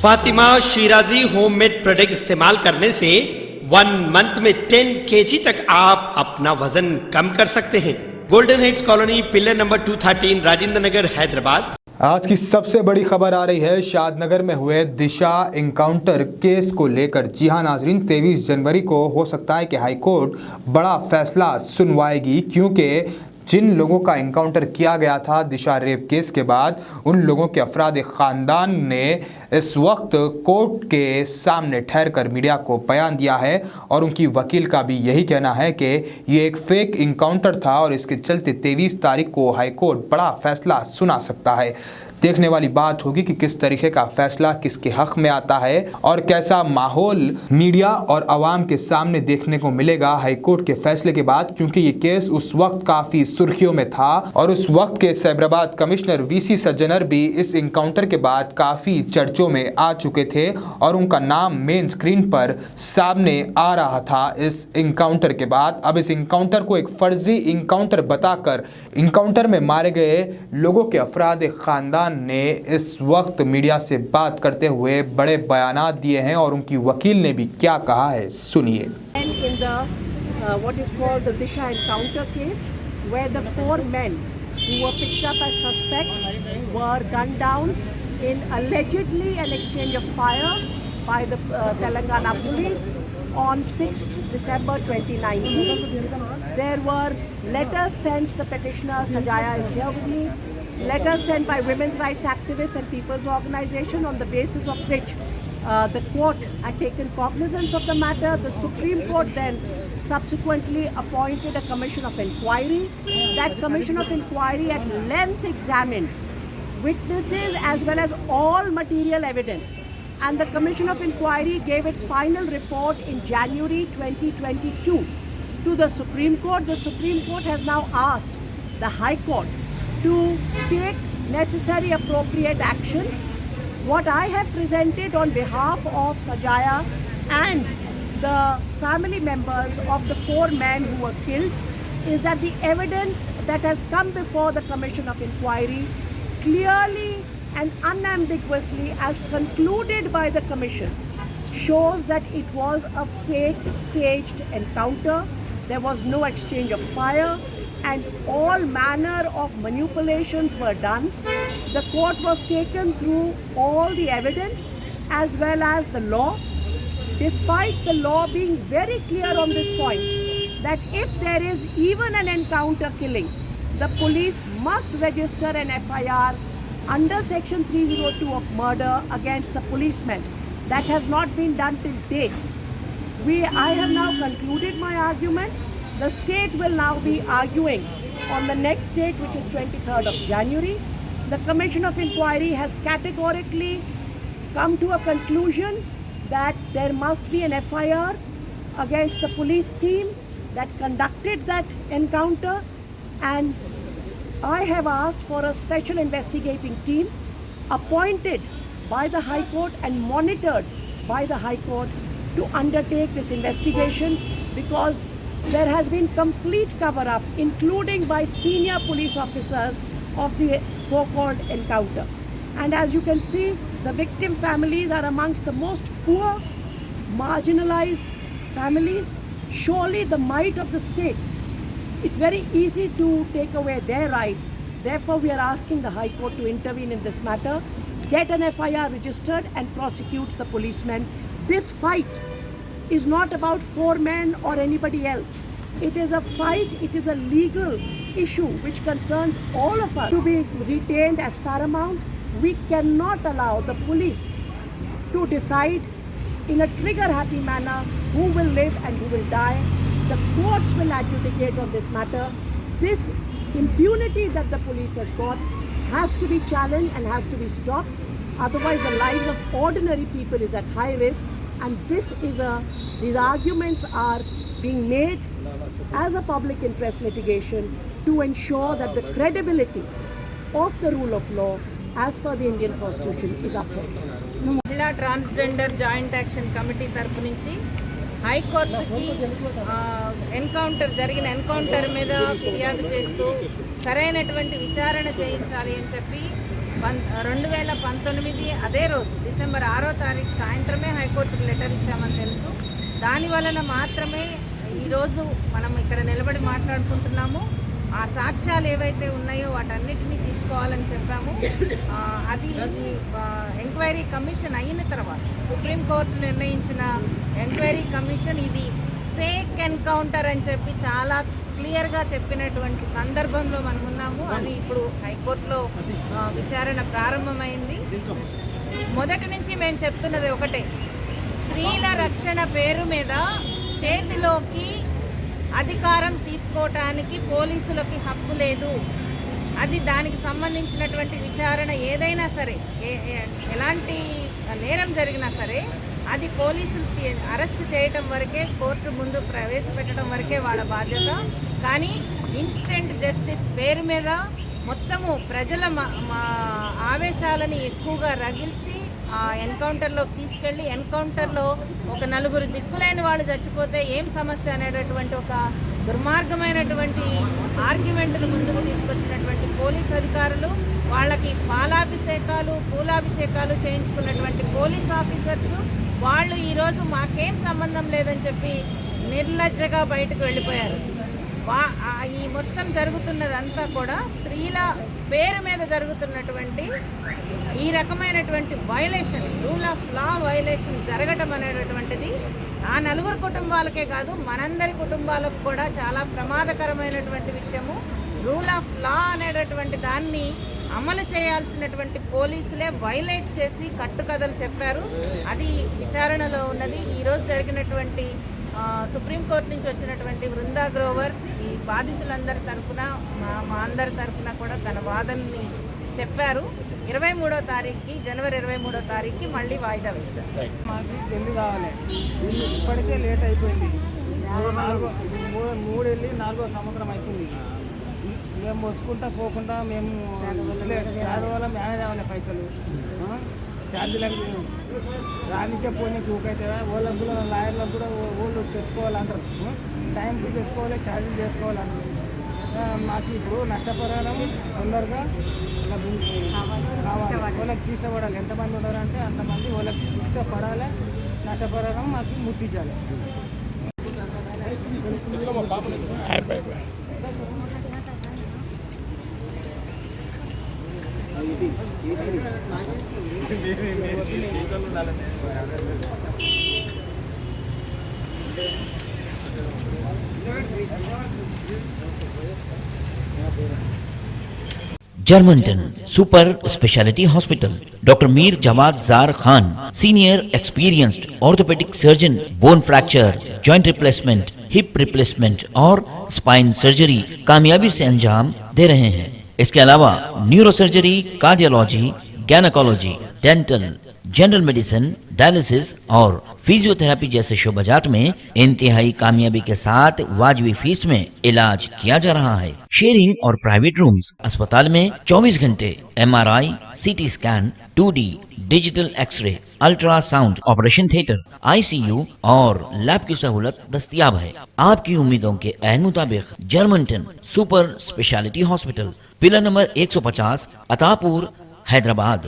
Fatima Shirazi homemade product इस्तेमाल करने से 1 मंथ में 10 kg तक आप अपना वजन कम कर सकते हैं। Golden Heights Colony, pillar number 213, Rajendra Nagar, Hyderabad. आज की सबसे बड़ी खबर आ रही है शादनगर में हुए दिशा एनकाउंटर केस को लेकर। जी हां नाजरीन, 23 जनवरी को हो सकता है कि हाईकोर्ट बड़ा फैसला सुनवाएगी, क्योंकि जिन लोगों का एनकाउंटर किया गया था दिशा रेप केस के बाद, उन लोगों के अफराद ख़ानदान ने इस वक्त कोर्ट के सामने ठहर कर मीडिया को बयान दिया है और उनकी वकील का भी यही कहना है कि ये एक फेक एनकाउंटर था और इसके चलते 23 तारीख को हाईकोर्ट बड़ा फैसला सुना सकता है। देखने वाली बात होगी कि किस तरीके का फैसला किसके हक में आता है और कैसा माहौल मीडिया और आवाम के सामने देखने को मिलेगा हाईकोर्ट के फैसले के बाद, क्योंकि ये केस उस वक्त काफ़ी सुर्खियों में था और उस वक्त के साइबराबाद कमिश्नर वीसी सज्जनर भी इस एनकाउंटर के बाद काफ़ी चर्चों में आ चुके थे और उनका नाम मेन स्क्रीन पर सामने आ रहा था इस एनकाउंटर के बाद। अब इस एनकाउंटर को एक फर्जी एनकाउंटर बताकर एनकाउंटर में मारे गए लोगों के अफराद ख़ानदान ने इस वक्त मीडिया से बात करते हुए बड़े बयानात दिए हैं और उनकी वकील ने भी क्या कहा है, सुनिए। What is called the Disha encounter case, where the 4 men who were picked up as suspects were gunned down in allegedly an exchange of fire by the Telangana police on 6 December 2019. There were letters sent, the petitioner Sajaya is here with me, letters sent by women's rights activists and people's organization, on the basis of which the court had taken cognizance of the matter. The Supreme Court then subsequently appointed a commission of inquiry. That commission of inquiry at length examined witnesses as well as all material evidence, and the commission of inquiry gave its final report in January 2022 to the Supreme Court. The Supreme Court has now asked the High Court to take necessary appropriate action. What I have presented on behalf of Sajaya and the family members of the 4 men who were killed is that the evidence that has come before the Commission of Inquiry clearly and unambiguously, as concluded by the Commission, shows that it was a fake staged encounter. There was no exchange of fire and all manner of manipulations were done. The court was taken through all the evidence as well as the law, despite the law being very clear on this point, that if there is even an encounter killing, the police must register an FIR under section 302 of murder against the policeman. That has not been done till date. I have now concluded my arguments. The state will now be arguing on the next date, which is 23rd of January. The Commission of Inquiry has categorically come to a conclusion that there must be an FIR against the police team that conducted that encounter, and I have asked for a special investigating team appointed by the High Court and monitored by the High Court to undertake this investigation, because there has been complete cover-up, including by senior police officers, of the so-called encounter. And as you can see, the victim families are amongst the most poor, marginalized families. Surely the might of the state, it's very easy to take away their rights. Therefore, we are asking the High Court to intervene in this matter, get an FIR registered and prosecute the policemen. This fight is not about 4 men or anybody else. It is a fight, it is a legal issue which concerns all of us to be retained as paramount. We cannot allow the police to decide in a trigger-happy manner who will live and who will die. The courts will adjudicate on this matter. This impunity that the police has got has to be challenged and has to be stopped. Otherwise, the lives of ordinary people is at high risk. And these arguments are being made as a public interest litigation to ensure that the credibility of the rule of law as per the Indian Constitution is upheld. Mahila Transgender Joint Action Committee తరపు నుంచి హైకోర్టుకి జరిగిన encounter మీద ఫిర్యాదు చేస్తూ సరైనటువంటి విచారణ చేయించాలి అని చెప్పి 2019 అదే రోజు డిసెంబర్ 6వ తారీఖు సాయంత్రమే హైకోర్టుకు లెటర్ ఇచ్చామని తెలుసు. దాని వలన మాత్రమే ఈరోజు మనం ఇక్కడ నిలబడి మాట్లాడుకుంటున్నాము. ఆ సాక్ష్యాలు ఏవైతే ఉన్నాయో వాటన్నిటినీ తీసుకోవాలని చెప్పాము. అది ఎంక్వైరీ కమిషన్ అయిన తర్వాత సుప్రీంకోర్టు నిర్ణయించిన ఎంక్వైరీ కమిషన్ ఇది ఫేక్ ఎన్కౌంటర్ అని చెప్పి చాలా క్లియర్గా చెప్పినటువంటి సందర్భంలో మనం ఉన్నాము. అది ఇప్పుడు హైకోర్టులో విచారణ ప్రారంభమైంది. మొదటి నుంచి మేము చెప్తున్నది ఒకటే, స్త్రీల రక్షణ పేరు మీద చేతిలోకి అధికారం తీసుకోవటానికి పోలీసులకి హక్కు లేదు. అది దానికి సంబంధించినటువంటి విచారణ ఏదైనా సరే, ఎలాంటి నేరం జరిగినా సరే అది పోలీసులు అరెస్ట్ చేయటం వరకే, కోర్టు ముందు ప్రవేశపెట్టడం వరకే వాళ్ళ బాధ్యత. కానీ ఇన్స్టెంట్ జస్టిస్ పేరు మీద మొత్తము ప్రజల ఆవేశాలని ఎక్కువగా రగిల్చి ఆ ఎన్కౌంటర్లోకి తీసుకెళ్ళి ఎన్కౌంటర్లో ఒక నలుగురు దిక్కులేని వాళ్ళు చచ్చిపోతే ఏం సమస్య అనేటటువంటి ఒక దుర్మార్గమైనటువంటి ఆర్గ్యుమెంట్ను ముందుకు తీసుకొచ్చినటువంటి పోలీస్ అధికారులు, వాళ్ళకి పాలాభిషేకాలు పూలాభిషేకాలు చేయించుకున్నటువంటి పోలీస్ ఆఫీసర్స్ వాళ్ళు ఈరోజు మాకేం సంబంధం లేదని చెప్పి నిర్లజ్జగా బయటకు వెళ్ళిపోయారు. ఈ మొత్తం జరుగుతున్నదంతా కూడా స్త్రీల పేరు మీద జరుగుతున్నటువంటి ఈ రకమైనటువంటి violation, rule of law violation జరగటం అనేటటువంటిది ఆ నలుగురు కుటుంబాలకే కాదు మనందరి కుటుంబాలకు కూడా చాలా ప్రమాదకరమైనటువంటి విషయము. రూల్ ఆఫ్ లా అనేటటువంటి దాన్ని అమలు చేయాల్సినటువంటి పోలీసులే వైలేట్ చేసి కట్టుకథలు చెప్పారు. అది విచారణలో ఉన్నది. ఈరోజు జరిగినటువంటి సుప్రీంకోర్టు నుంచి వచ్చినటువంటి బృందా గ్రోవర్ ఈ బాధితులందరి తరఫున మా అందరి తరఫున కూడా తన వాదనని చెప్పారు. 23వ తారీఖుకి జనవరి 23వ తారీఖుకి మళ్ళీ వాయిదా వేశారు. మాకు జల్దీ కావాలి, ఇప్పటికే లేట్ అయిపోయింది. 3 వెళ్ళి 4వ సంవత్సరం అవుతుంది. మేము వచ్చుకుంటా పోకుండా మేము పేదవాళ్ళ మేనేజ్ అవ్వాలి. పైసలు ఛార్జీలకు రానికే పోనీ చూకైతుందా, వాళ్ళకు కూడా లాయర్లకు కూడా వాళ్ళు తెచ్చుకోవాలంటారు. టైంకి తెచ్చుకోవాలి, ఛార్జీలు చేసుకోవాలంటారు. మాకు ఇప్పుడు నష్టపరిహారం తొందరగా కావాలి, వాళ్ళకి తీసుకోబడాలి. ఎంతమంది ఉన్నారంటే అంతమంది వాళ్ళకి శిక్ష పడాలి, నష్టపరిహారం మాకు ముట్టించాలి. Germantown Super Speciality Hospital. Dr. Mir Jawad Zar Khan, Senior Experienced Orthopedic Surgeon, Bone Fracture, Joint Replacement, Hip Replacement और Spine Surgery कामयाबी से अंजाम दे रहे हैं. इसके अलावा neuro surgery, cardiology, gynaecology, dental, general medicine, dialysis और फिजियोथेरेपी जैसे शोबाजात में इंतहाई कामयाबी के साथ वाजबी फीस में इलाज किया जा रहा है. शेयरिंग और प्राइवेट रूम्स. अस्पताल में 24 घंटे MRI, CT scan, 2D digital X ray, ultrasound, operation theatre, ICU और लैब की सहूलत दस्तयाब है. आपकी उम्मीदों के ऐन मुताबिक Germanton super speciality hospital, pillar number 150, Attapur, Hyderabad.